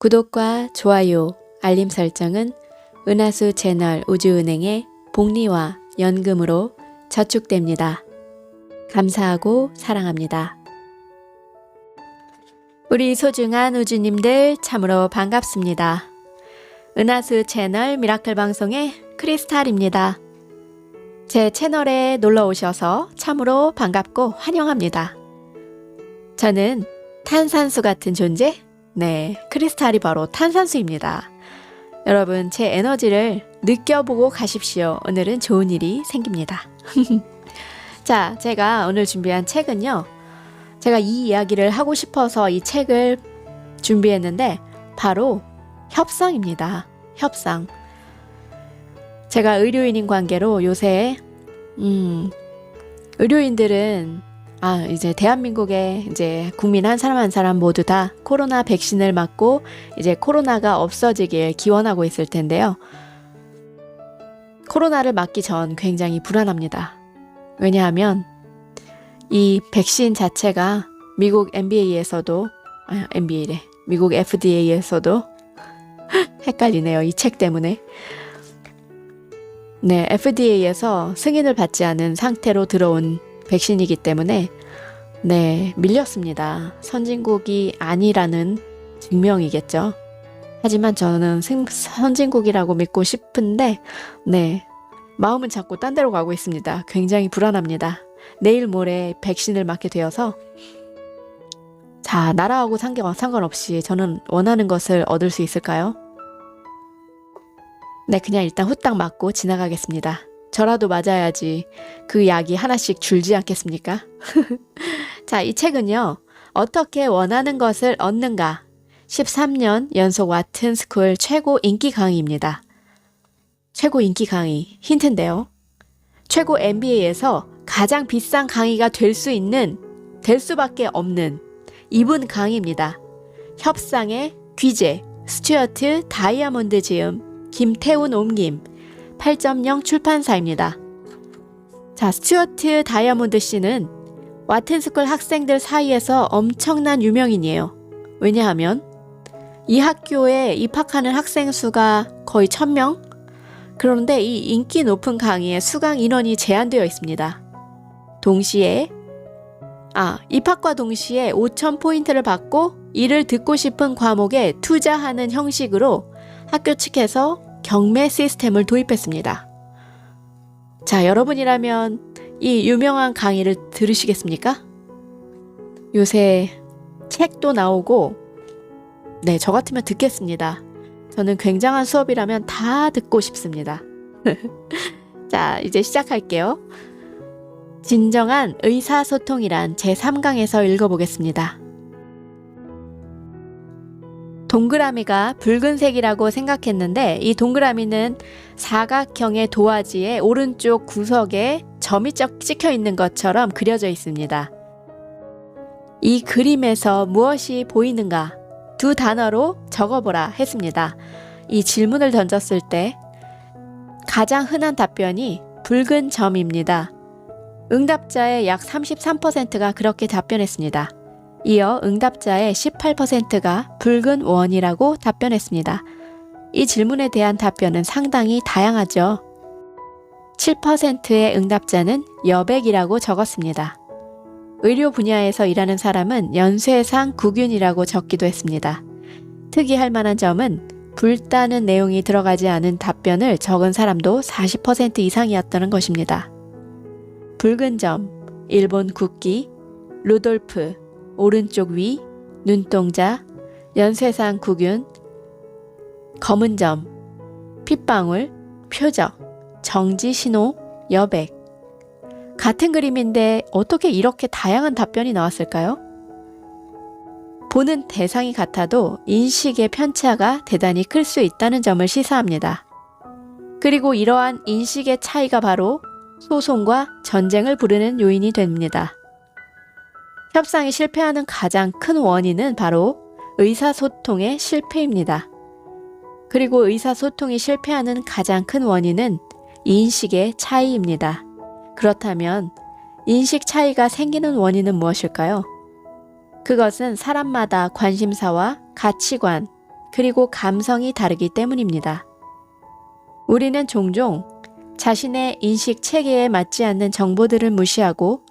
구독과 좋아요, 알림 설정은 은하수 채널 우주은행의 복리와 연금으로 저축됩니다. 감사하고 사랑합니다. 우리 소중한 우주님들 참으로 반갑습니다. 은하수 채널 미라클 방송의 크리스탈입니다. 제 채널에 놀러 오셔서 참으로 반갑고 환영합니다. 저는 탄산수 같은 존재? 네, 크리스탈이 바로 탄산수입니다. 여러분, 제 에너지를 느껴보고 가십시오. 오늘은 좋은 일이 생깁니다. 자, 제가 오늘 준비한 책은요. 제가 이 이야기를 하고 싶어서 이 책을 준비했는데 바로 협상입니다. 협상. 제가 의료인인 관계로 요새 의료인들은 이제 대한민국의 이제 국민 한 사람 한 사람 모두 다 코로나 백신을 맞고 이제 코로나가 없어지길 기원하고 있을 텐데요. 코로나를 맞기 전 굉장히 불안합니다. 왜냐하면 이 백신 자체가 미국 NBA에서도 미국 FDA에서도 헷갈리네요. 이 책 때문에. 네, FDA에서 승인을 받지 않은 상태로 들어온 백신이기 때문에 네, 밀렸습니다. 선진국이 아니라는 증명이겠죠. 하지만 저는 선진국이라고 믿고 싶은데 네, 마음은 자꾸 딴 데로 가고 있습니다. 굉장히 불안합니다. 내일 모레 백신을 맞게 되어서 자, 나라하고 상관없이 저는 원하는 것을 얻을 수 있을까요? 네, 그냥 일단 후딱 맞고 지나가겠습니다. 저라도 맞아야지 그 약이 하나씩 줄지 않겠습니까? 자, 이 책은요. 어떻게 원하는 것을 얻는가? 13년 연속 와튼 스쿨 최고 인기 강의입니다. 최고 인기 강의 힌트인데요. 최고 MBA에서 가장 비싼 강의가 될 수밖에 없는 이분 강의입니다. 협상의 귀재, 스튜어트 다이아몬드 지음, 김태훈 옮김, 8.0 출판사입니다. 자, 스튜어트 다이아몬드 씨는 와튼스쿨 학생들 사이에서 엄청난 유명인이에요. 왜냐하면 이 학교에 입학하는 학생 수가 거의 1000명? 그런데 이 인기 높은 강의에 수강 인원이 제한되어 있습니다. 입학과 동시에 5000포인트를 받고 이를 듣고 싶은 과목에 투자하는 형식으로 학교 측에서 경매 시스템을 도입했습니다. 자, 여러분이라면 이 유명한 강의를 들으시겠습니까? 요새 책도 나오고 네, 저 같으면 듣겠습니다. 저는 굉장한 수업이라면 다 듣고 싶습니다. 자, 이제 시작할게요. 진정한 의사소통이란 제3강에서 읽어보겠습니다. 동그라미가 붉은색이라고 생각했는데 이 동그라미는 사각형의 도화지의 오른쪽 구석에 점이 찍혀 있는 것처럼 그려져 있습니다. 이 그림에서 무엇이 보이는가? 두 단어로 적어보라 했습니다. 이 질문을 던졌을 때 가장 흔한 답변이 붉은 점입니다. 응답자의 약 33%가 그렇게 답변했습니다. 이어 응답자의 18%가 붉은 원이라고 답변했습니다. 이 질문에 대한 답변은 상당히 다양하죠. 7%의 응답자는 여백이라고 적었습니다. 의료 분야에서 일하는 사람은 연쇄상 구균이라고 적기도 했습니다. 특이할 만한 점은 불다는 내용이 들어가지 않은 답변을 적은 사람도 40% 이상이었다는 것입니다. 붉은 점, 일본 국기, 루돌프, 오른쪽 위, 눈동자, 연쇄상 구균, 검은 점, 핏방울, 표적, 정지 신호, 여백. 같은 그림인데 어떻게 이렇게 다양한 답변이 나왔을까요? 보는 대상이 같아도 인식의 편차가 대단히 클 수 있다는 점을 시사합니다. 그리고 이러한 인식의 차이가 바로 소송과 전쟁을 부르는 요인이 됩니다. 협상이 실패하는 가장 큰 원인은 바로 의사소통의 실패입니다. 그리고 의사소통이 실패하는 가장 큰 원인은 인식의 차이입니다. 그렇다면 인식 차이가 생기는 원인은 무엇일까요? 그것은 사람마다 관심사와 가치관, 그리고 감성이 다르기 때문입니다. 우리는 종종 자신의 인식 체계에 맞지 않는 정보들을 무시하고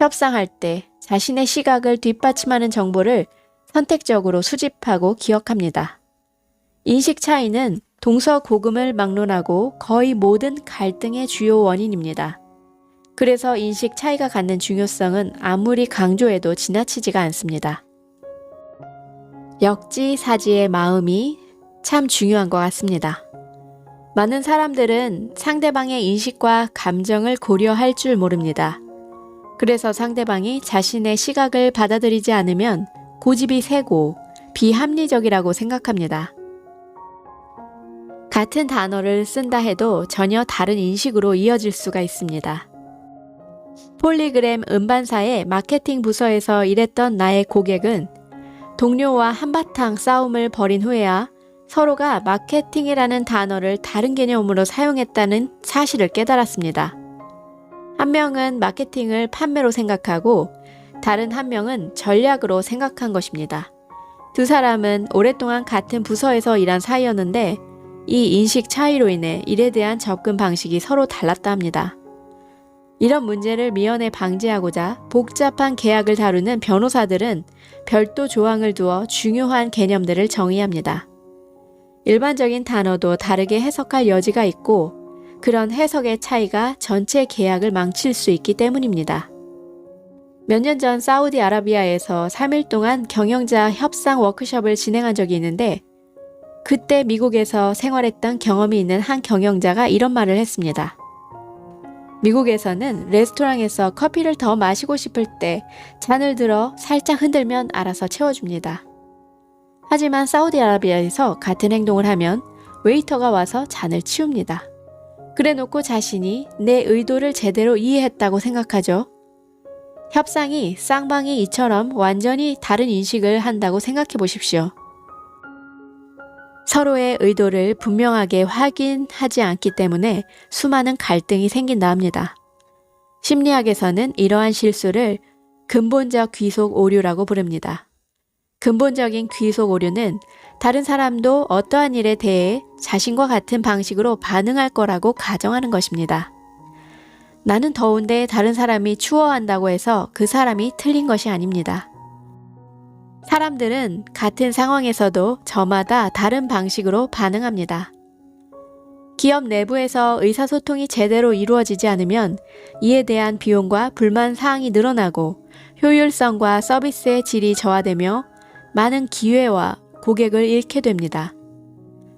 협상할 때 자신의 시각을 뒷받침하는 정보를 선택적으로 수집하고 기억합니다. 인식 차이는 동서고금을 막론하고 거의 모든 갈등의 주요 원인입니다. 그래서 인식 차이가 갖는 중요성은 아무리 강조해도 지나치지가 않습니다. 역지사지의 마음이 참 중요한 것 같습니다. 많은 사람들은 상대방의 인식과 감정을 고려할 줄 모릅니다. 그래서 상대방이 자신의 시각을 받아들이지 않으면 고집이 세고 비합리적이라고 생각합니다. 같은 단어를 쓴다 해도 전혀 다른 인식으로 이어질 수가 있습니다. 폴리그램 음반사의 마케팅 부서에서 일했던 나의 고객은 동료와 한바탕 싸움을 벌인 후에야 서로가 마케팅이라는 단어를 다른 개념으로 사용했다는 사실을 깨달았습니다. 한 명은 마케팅을 판매로 생각하고 다른 한 명은 전략으로 생각한 것입니다. 두 사람은 오랫동안 같은 부서에서 일한 사이였는데 이 인식 차이로 인해 일에 대한 접근 방식이 서로 달랐다 합니다. 이런 문제를 미연에 방지하고자 복잡한 계약을 다루는 변호사들은 별도 조항을 두어 중요한 개념들을 정의합니다. 일반적인 단어도 다르게 해석할 여지가 있고 그런 해석의 차이가 전체 계약을 망칠 수 있기 때문입니다. 몇 년 전 사우디아라비아에서 3일 동안 경영자 협상 워크숍을 진행한 적이 있는데 그때 미국에서 생활했던 경험이 있는 한 경영자가 이런 말을 했습니다. 미국에서는 레스토랑에서 커피를 더 마시고 싶을 때 잔을 들어 살짝 흔들면 알아서 채워줍니다. 하지만 사우디아라비아에서 같은 행동을 하면 웨이터가 와서 잔을 치웁니다. 그래놓고 자신이 내 의도를 제대로 이해했다고 생각하죠. 협상이 쌍방이 이처럼 완전히 다른 인식을 한다고 생각해 보십시오. 서로의 의도를 분명하게 확인하지 않기 때문에 수많은 갈등이 생긴다 합니다. 심리학에서는 이러한 실수를 근본적 귀속 오류라고 부릅니다. 근본적인 귀속 오류는 다른 사람도 어떠한 일에 대해 자신과 같은 방식으로 반응할 거라고 가정하는 것입니다. 나는 더운데 다른 사람이 추워한다고 해서 그 사람이 틀린 것이 아닙니다. 사람들은 같은 상황에서도 저마다 다른 방식으로 반응합니다. 기업 내부에서 의사소통이 제대로 이루어지지 않으면 이에 대한 비용과 불만 사항이 늘어나고 효율성과 서비스의 질이 저하되며 많은 기회와 고객을 잃게 됩니다.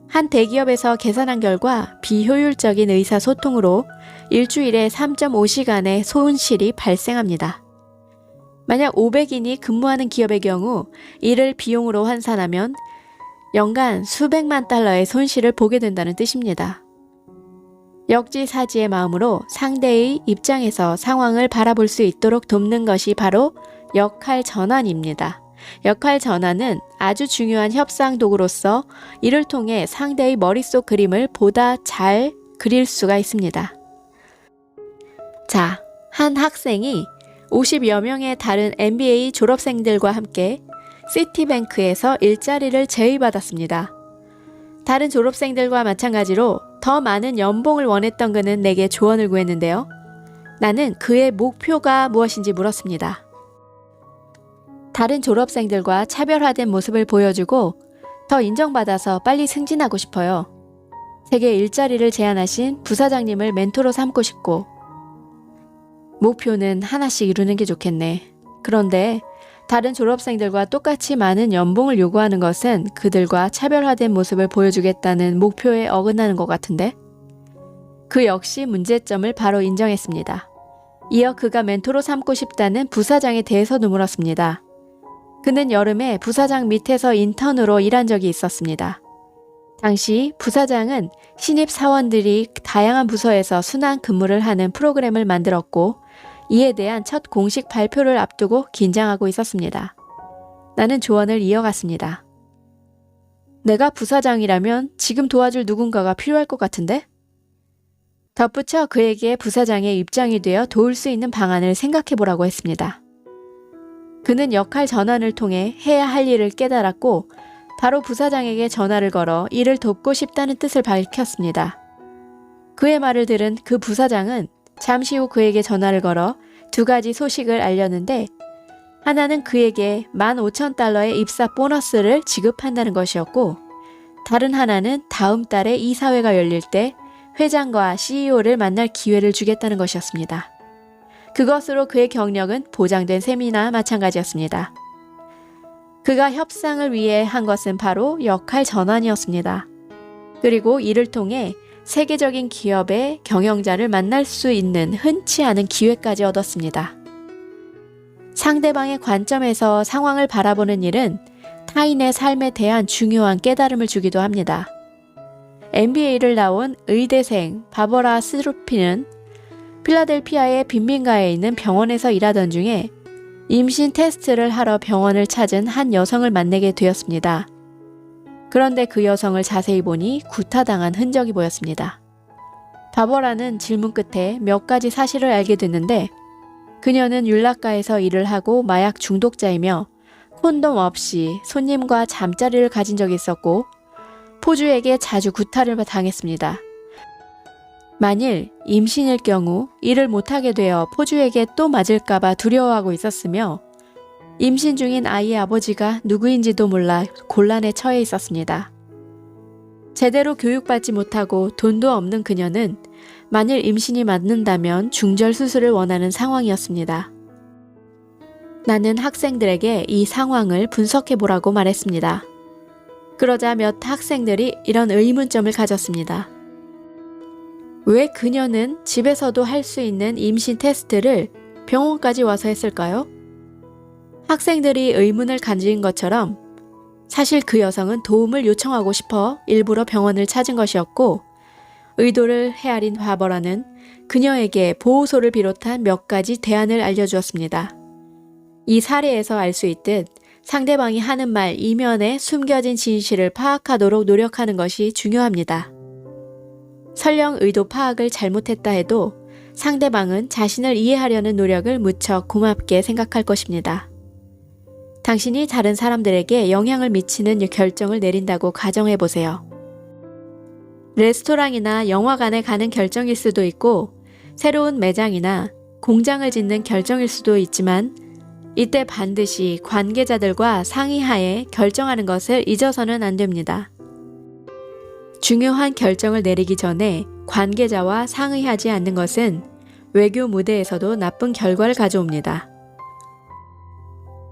한 대기업에서 계산한 결과 비효율적인 의사소통으로 일주일에 3.5시간의 손실이 발생합니다. 만약 500인이 근무하는 기업의 경우 이를 비용으로 환산하면 연간 수백만 달러의 손실을 보게 된다는 뜻입니다. 역지사지의 마음으로 상대의 입장에서 상황을 바라볼 수 있도록 돕는 것이 바로 역할 전환입니다. 역할 전환은 아주 중요한 협상 도구로서 이를 통해 상대의 머릿속 그림을 보다 잘 그릴 수가 있습니다. 자, 한 학생이 50여 명의 다른 MBA 졸업생들과 함께 시티뱅크에서 일자리를 제의받았습니다. 다른 졸업생들과 마찬가지로 더 많은 연봉을 원했던 그는 내게 조언을 구했는데요. 나는 그의 목표가 무엇인지 물었습니다. 다른 졸업생들과 차별화된 모습을 보여주고 더 인정받아서 빨리 승진하고 싶어요. 제게 일자리를 제안하신 부사장님을 멘토로 삼고 싶고 목표는 하나씩 이루는 게 좋겠네. 그런데 다른 졸업생들과 똑같이 많은 연봉을 요구하는 것은 그들과 차별화된 모습을 보여주겠다는 목표에 어긋나는 것 같은데? 그 역시 문제점을 바로 인정했습니다. 이어 그가 멘토로 삼고 싶다는 부사장에 대해서도 물었습니다. 그는 여름에 부사장 밑에서 인턴으로 일한 적이 있었습니다. 당시 부사장은 신입 사원들이 다양한 부서에서 순환 근무를 하는 프로그램을 만들었고 이에 대한 첫 공식 발표를 앞두고 긴장하고 있었습니다. 나는 조언을 이어갔습니다. 내가 부사장이라면 지금 도와줄 누군가가 필요할 것 같은데? 덧붙여 그에게 부사장의 입장이 되어 도울 수 있는 방안을 생각해보라고 했습니다. 그는 역할 전환을 통해 해야 할 일을 깨달았고 바로 부사장에게 전화를 걸어 이를 돕고 싶다는 뜻을 밝혔습니다. 그의 말을 들은 그 부사장은 잠시 후 그에게 전화를 걸어 두 가지 소식을 알렸는데, 하나는 그에게 15,000달러의 입사 보너스를 지급한다는 것이었고, 다른 하나는 다음 달에 이사회가 열릴 때 회장과 CEO를 만날 기회를 주겠다는 것이었습니다. 그것으로 그의 경력은 보장된 셈이나 마찬가지였습니다. 그가 협상을 위해 한 것은 바로 역할 전환이었습니다. 그리고 이를 통해 세계적인 기업의 경영자를 만날 수 있는 흔치 않은 기회까지 얻었습니다. 상대방의 관점에서 상황을 바라보는 일은 타인의 삶에 대한 중요한 깨달음을 주기도 합니다. MBA를 나온 의대생 바버라 스루피는 필라델피아의 빈민가에 있는 병원에서 일하던 중에 임신 테스트를 하러 병원을 찾은 한 여성을 만나게 되었습니다. 그런데 그 여성을 자세히 보니 구타당한 흔적이 보였습니다. 바버라는 질문 끝에 몇 가지 사실을 알게 됐는데, 그녀는 율락가에서 일을 하고 마약 중독자이며 콘돔 없이 손님과 잠자리를 가진 적이 있었고 포주에게 자주 구타를 당했습니다. 만일 임신일 경우 일을 못하게 되어 포주에게 또 맞을까봐 두려워하고 있었으며, 임신 중인 아이의 아버지가 누구인지도 몰라 곤란에 처해 있었습니다. 제대로 교육받지 못하고 돈도 없는 그녀는 만일 임신이 맞는다면 중절 수술을 원하는 상황이었습니다. 나는 학생들에게 이 상황을 분석해보라고 말했습니다. 그러자 몇 학생들이 이런 의문점을 가졌습니다. 왜 그녀는 집에서도 할 수 있는 임신 테스트를 병원까지 와서 했을까요? 학생들이 의문을 가진 것처럼 사실 그 여성은 도움을 요청하고 싶어 일부러 병원을 찾은 것이었고, 의도를 헤아린 바버라는 그녀에게 보호소를 비롯한 몇 가지 대안을 알려주었습니다. 이 사례에서 알 수 있듯 상대방이 하는 말 이면에 숨겨진 진실을 파악하도록 노력하는 것이 중요합니다. 설령 의도 파악을 잘못했다 해도 상대방은 자신을 이해하려는 노력을 무척 고맙게 생각할 것입니다. 당신이 다른 사람들에게 영향을 미치는 결정을 내린다고 가정해보세요. 레스토랑이나 영화관에 가는 결정일 수도 있고, 새로운 매장이나 공장을 짓는 결정일 수도 있지만, 이때 반드시 관계자들과 상의하에 결정하는 것을 잊어서는 안 됩니다. 중요한 결정을 내리기 전에 관계자와 상의하지 않는 것은 외교 무대에서도 나쁜 결과를 가져옵니다.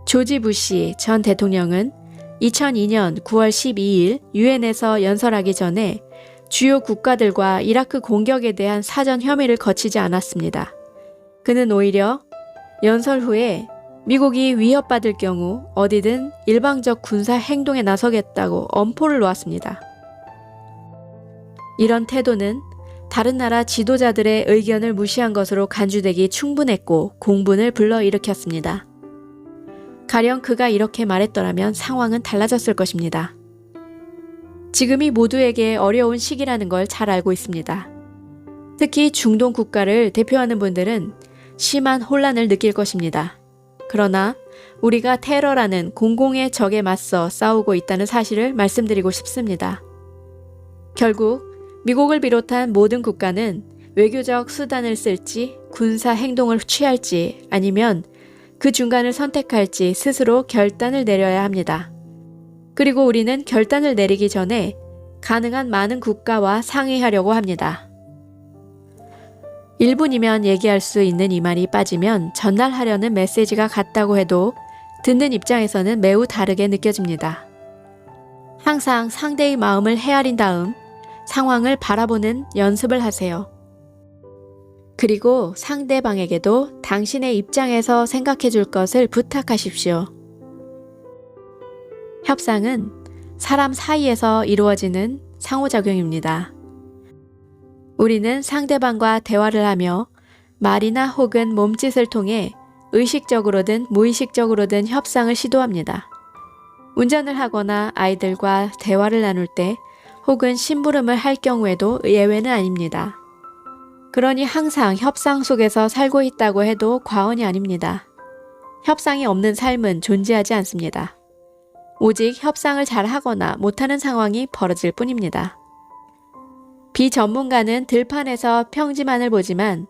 조지 부시 전 대통령은 2002년 9월 12일 유엔에서 연설하기 전에 주요 국가들과 이라크 공격에 대한 사전 협의를 거치지 않았습니다. 그는 오히려 연설 후에 미국이 위협받을 경우 어디든 일방적 군사 행동에 나서겠다고 엄포를 놓았습니다. 이런 태도는 다른 나라 지도자들의 의견을 무시한 것으로 간주되기 충분했고 공분을 불러일으켰습니다. 가령 그가 이렇게 말했더라면 상황은 달라졌을 것입니다. 지금이 모두에게 어려운 시기라는 걸 잘 알고 있습니다. 특히 중동 국가를 대표하는 분들은 심한 혼란을 느낄 것입니다. 그러나 우리가 테러라는 공공의 적에 맞서 싸우고 있다는 사실을 말씀드리고 싶습니다. 결국 미국을 비롯한 모든 국가는 외교적 수단을 쓸지 군사 행동을 취할지 아니면 그 중간을 선택할지 스스로 결단을 내려야 합니다. 그리고 우리는 결단을 내리기 전에 가능한 많은 국가와 상의하려고 합니다. 1분이면 얘기할 수 있는 이 말이 빠지면 전달하려는 메시지가 같다고 해도 듣는 입장에서는 매우 다르게 느껴집니다. 항상 상대의 마음을 헤아린 다음 상황을 바라보는 연습을 하세요. 그리고 상대방에게도 당신의 입장에서 생각해 줄 것을 부탁하십시오. 협상은 사람 사이에서 이루어지는 상호작용입니다. 우리는 상대방과 대화를 하며 말이나 혹은 몸짓을 통해 의식적으로든 무의식적으로든 협상을 시도합니다. 운전을 하거나 아이들과 대화를 나눌 때 혹은 심부름을 할 경우에도 예외는 아닙니다. 그러니 항상 협상 속에서 살고 있다고 해도 과언이 아닙니다. 협상이 없는 삶은 존재하지 않습니다. 오직 협상을 잘 하거나 못하는 상황이 벌어질 뿐입니다. 비전문가는 들판에서 평지만을 보지만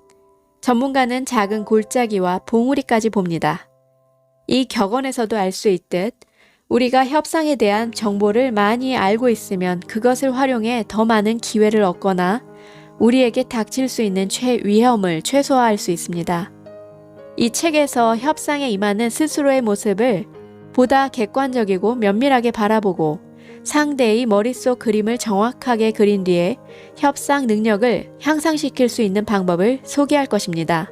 전문가는 작은 골짜기와 봉우리까지 봅니다. 이 격언에서도 알 수 있듯 우리가 협상에 대한 정보를 많이 알고 있으면 그것을 활용해 더 많은 기회를 얻거나 우리에게 닥칠 수 있는 위험을 최소화할 수 있습니다. 이 책에서 협상에 임하는 스스로의 모습을 보다 객관적이고 면밀하게 바라보고 상대의 머릿속 그림을 정확하게 그린 뒤에 협상 능력을 향상시킬 수 있는 방법을 소개할 것입니다.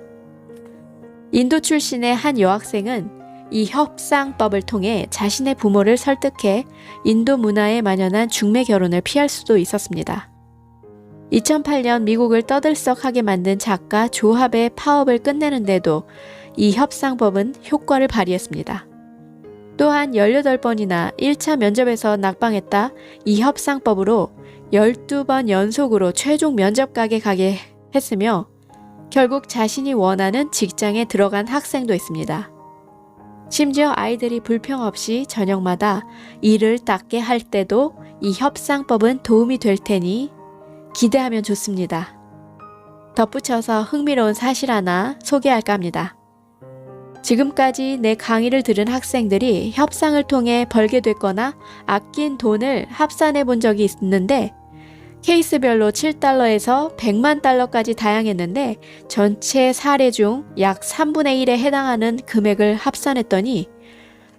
인도 출신의 한 여학생은 이 협상법을 통해 자신의 부모를 설득해 인도 문화에 만연한 중매 결혼을 피할 수도 있었습니다. 2008년 미국을 떠들썩하게 만든 작가 조합의 파업을 끝내는데도 이 협상법은 효과를 발휘했습니다. 또한 18번이나 1차 면접에서 낙방했다 이 협상법으로 12번 연속으로 최종 면접각에 가게 했으며 결국 자신이 원하는 직장에 들어간 학생도 있습니다. 심지어 아이들이 불평 없이 저녁마다 이를 닦게 할 때도 이 협상법은 도움이 될 테니 기대하면 좋습니다. 덧붙여서 흥미로운 사실 하나 소개할까 합니다. 지금까지 내 강의를 들은 학생들이 협상을 통해 벌게 됐거나 아낀 돈을 합산해 본 적이 있는데 케이스별로 7달러에서 100만 달러까지 다양했는데 전체 사례 중 약 3분의 1에 해당하는 금액을 합산했더니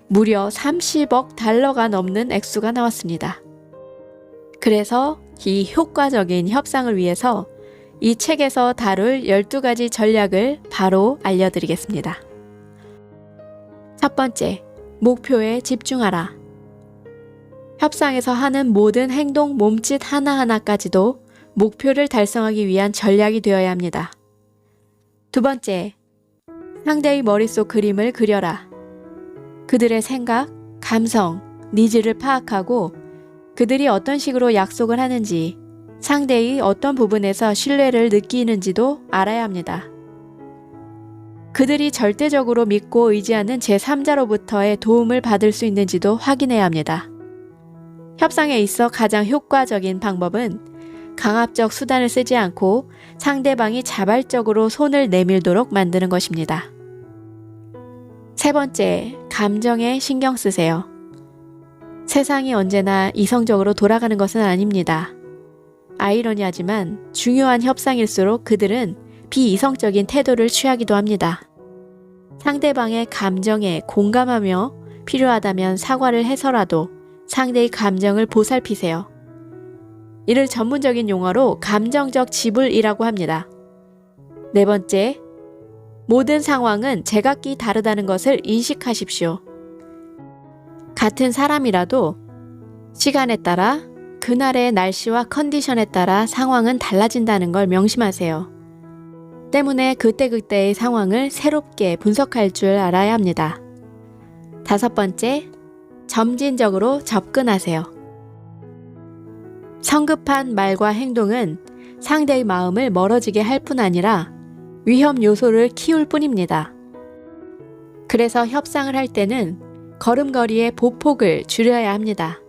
무려 30억 달러가 넘는 액수가 나왔습니다. 그래서 이 효과적인 협상을 위해서 이 책에서 다룰 12가지 전략을 바로 알려드리겠습니다. 첫 번째, 목표에 집중하라. 협상에서 하는 모든 행동, 몸짓 하나하나까지도 목표를 달성하기 위한 전략이 되어야 합니다. 두 번째, 상대의 머릿속 그림을 그려라. 그들의 생각, 감성, 니즈를 파악하고 그들이 어떤 식으로 약속을 하는지, 상대의 어떤 부분에서 신뢰를 느끼는지도 알아야 합니다. 그들이 절대적으로 믿고 의지하는 제3자로부터의 도움을 받을 수 있는지도 확인해야 합니다. 협상에 있어 가장 효과적인 방법은 강압적 수단을 쓰지 않고 상대방이 자발적으로 손을 내밀도록 만드는 것입니다. 세 번째, 감정에 신경 쓰세요. 세상이 언제나 이성적으로 돌아가는 것은 아닙니다. 아이러니하지만 중요한 협상일수록 그들은 비이성적인 태도를 취하기도 합니다. 상대방의 감정에 공감하며 필요하다면 사과를 해서라도 상대의 감정을 보살피세요. 이를 전문적인 용어로 감정적 지불이라고 합니다. 네 번째, 모든 상황은 제각기 다르다는 것을 인식하십시오. 같은 사람이라도 시간에 따라 그날의 날씨와 컨디션에 따라 상황은 달라진다는 걸 명심하세요. 때문에 그때그때의 상황을 새롭게 분석할 줄 알아야 합니다. 다섯 번째, 점진적으로 접근하세요. 성급한 말과 행동은 상대의 마음을 멀어지게 할 뿐 아니라 위험 요소를 키울 뿐입니다. 그래서 협상을 할 때는 걸음걸이의 보폭을 줄여야 합니다.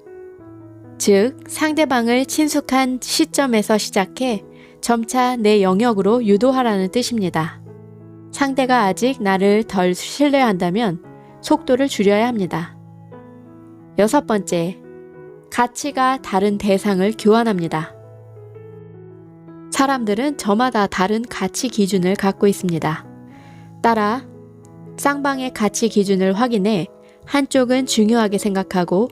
즉, 상대방을 친숙한 시점에서 시작해 점차 내 영역으로 유도하라는 뜻입니다. 상대가 아직 나를 덜 신뢰한다면 속도를 줄여야 합니다. 여섯 번째, 가치가 다른 대상을 교환합니다. 사람들은 저마다 다른 가치 기준을 갖고 있습니다. 따라 쌍방의 가치 기준을 확인해 한쪽은 중요하게 생각하고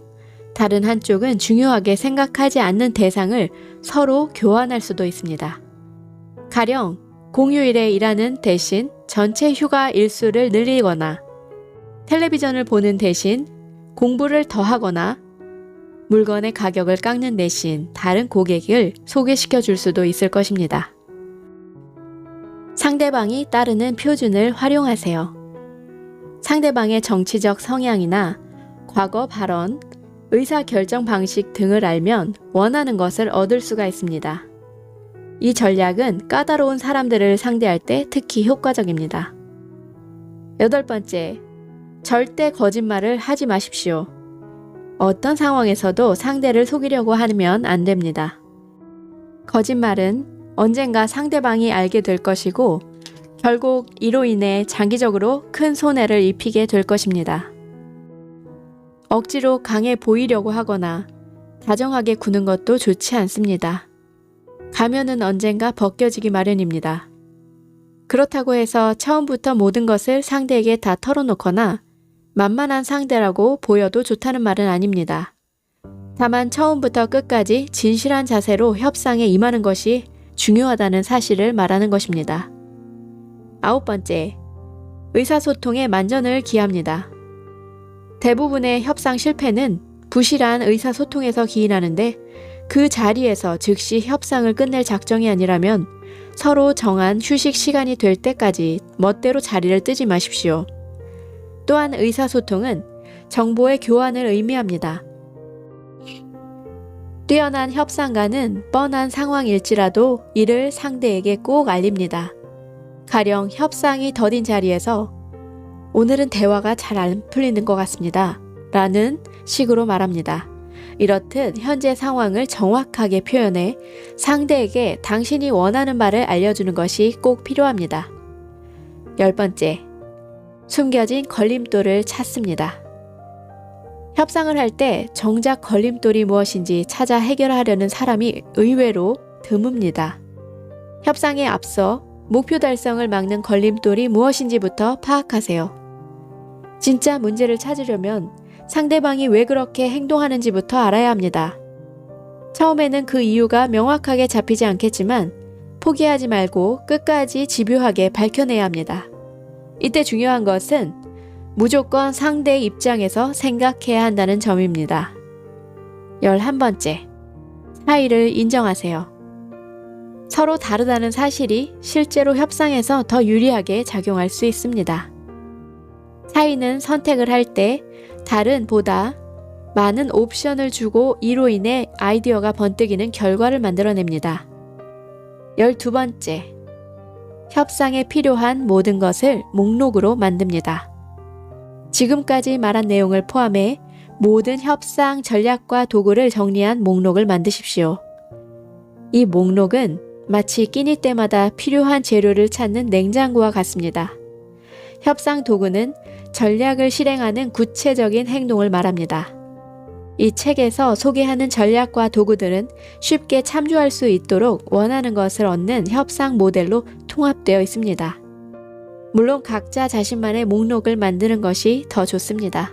다른 한쪽은 중요하게 생각하지 않는 대상을 서로 교환할 수도 있습니다. 가령 공휴일에 일하는 대신 전체 휴가 일수를 늘리거나 텔레비전을 보는 대신 공부를 더 하거나 물건의 가격을 깎는 대신 다른 고객을 소개시켜 줄 수도 있을 것입니다. 상대방이 따르는 표준을 활용하세요. 상대방의 정치적 성향이나 과거 발언, 의사결정 방식 등을 알면 원하는 것을 얻을 수가 있습니다. 이 전략은 까다로운 사람들을 상대할 때 특히 효과적입니다. 여덟 번째, 절대 거짓말을 하지 마십시오. 어떤 상황에서도 상대를 속이려고 하면 안 됩니다. 거짓말은 언젠가 상대방이 알게 될 것이고 결국 이로 인해 장기적으로 큰 손해를 입히게 될 것입니다. 억지로 강해 보이려고 하거나 다정하게 구는 것도 좋지 않습니다. 가면은 언젠가 벗겨지기 마련입니다. 그렇다고 해서 처음부터 모든 것을 상대에게 다 털어놓거나 만만한 상대라고 보여도 좋다는 말은 아닙니다. 다만 처음부터 끝까지 진실한 자세로 협상에 임하는 것이 중요하다는 사실을 말하는 것입니다. 9번째, 의사소통에 만전을 기합니다. 대부분의 협상 실패는 부실한 의사소통에서 기인하는데 그 자리에서 즉시 협상을 끝낼 작정이 아니라면 서로 정한 휴식 시간이 될 때까지 멋대로 자리를 뜨지 마십시오. 또한 의사소통은 정보의 교환을 의미합니다. 뛰어난 협상가는 뻔한 상황일지라도 이를 상대에게 꼭 알립니다. 가령 협상이 더딘 자리에서 오늘은 대화가 잘 안 풀리는 것 같습니다. 라는 식으로 말합니다. 이렇듯 현재 상황을 정확하게 표현해 상대에게 당신이 원하는 말을 알려주는 것이 꼭 필요합니다. 10번째, 숨겨진 걸림돌을 찾습니다. 협상을 할 때 정작 걸림돌이 무엇인지 찾아 해결하려는 사람이 의외로 드뭅니다. 협상에 앞서 목표 달성을 막는 걸림돌이 무엇인지부터 파악하세요. 진짜 문제를 찾으려면 상대방이 왜 그렇게 행동하는지부터 알아야 합니다. 처음에는 그 이유가 명확하게 잡히지 않겠지만 포기하지 말고 끝까지 집요하게 밝혀내야 합니다. 이때 중요한 것은 무조건 상대의 입장에서 생각해야 한다는 점입니다. 11번째, 차이를 인정하세요. 서로 다르다는 사실이 실제로 협상에서 더 유리하게 작용할 수 있습니다. 차이는 선택을 할 때 다른 보다 많은 옵션을 주고 이로 인해 아이디어가 번뜩이는 결과를 만들어냅니다. 12번째, 협상에 필요한 모든 것을 목록으로 만듭니다. 지금까지 말한 내용을 포함해 모든 협상 전략과 도구를 정리한 목록을 만드십시오. 이 목록은 마치 끼니 때마다 필요한 재료를 찾는 냉장고와 같습니다. 협상 도구는 전략을 실행하는 구체적인 행동을 말합니다. 이 책에서 소개하는 전략과 도구들은 쉽게 참조할 수 있도록 원하는 것을 얻는 협상 모델로 통합되어 있습니다. 물론 각자 자신만의 목록을 만드는 것이 더 좋습니다.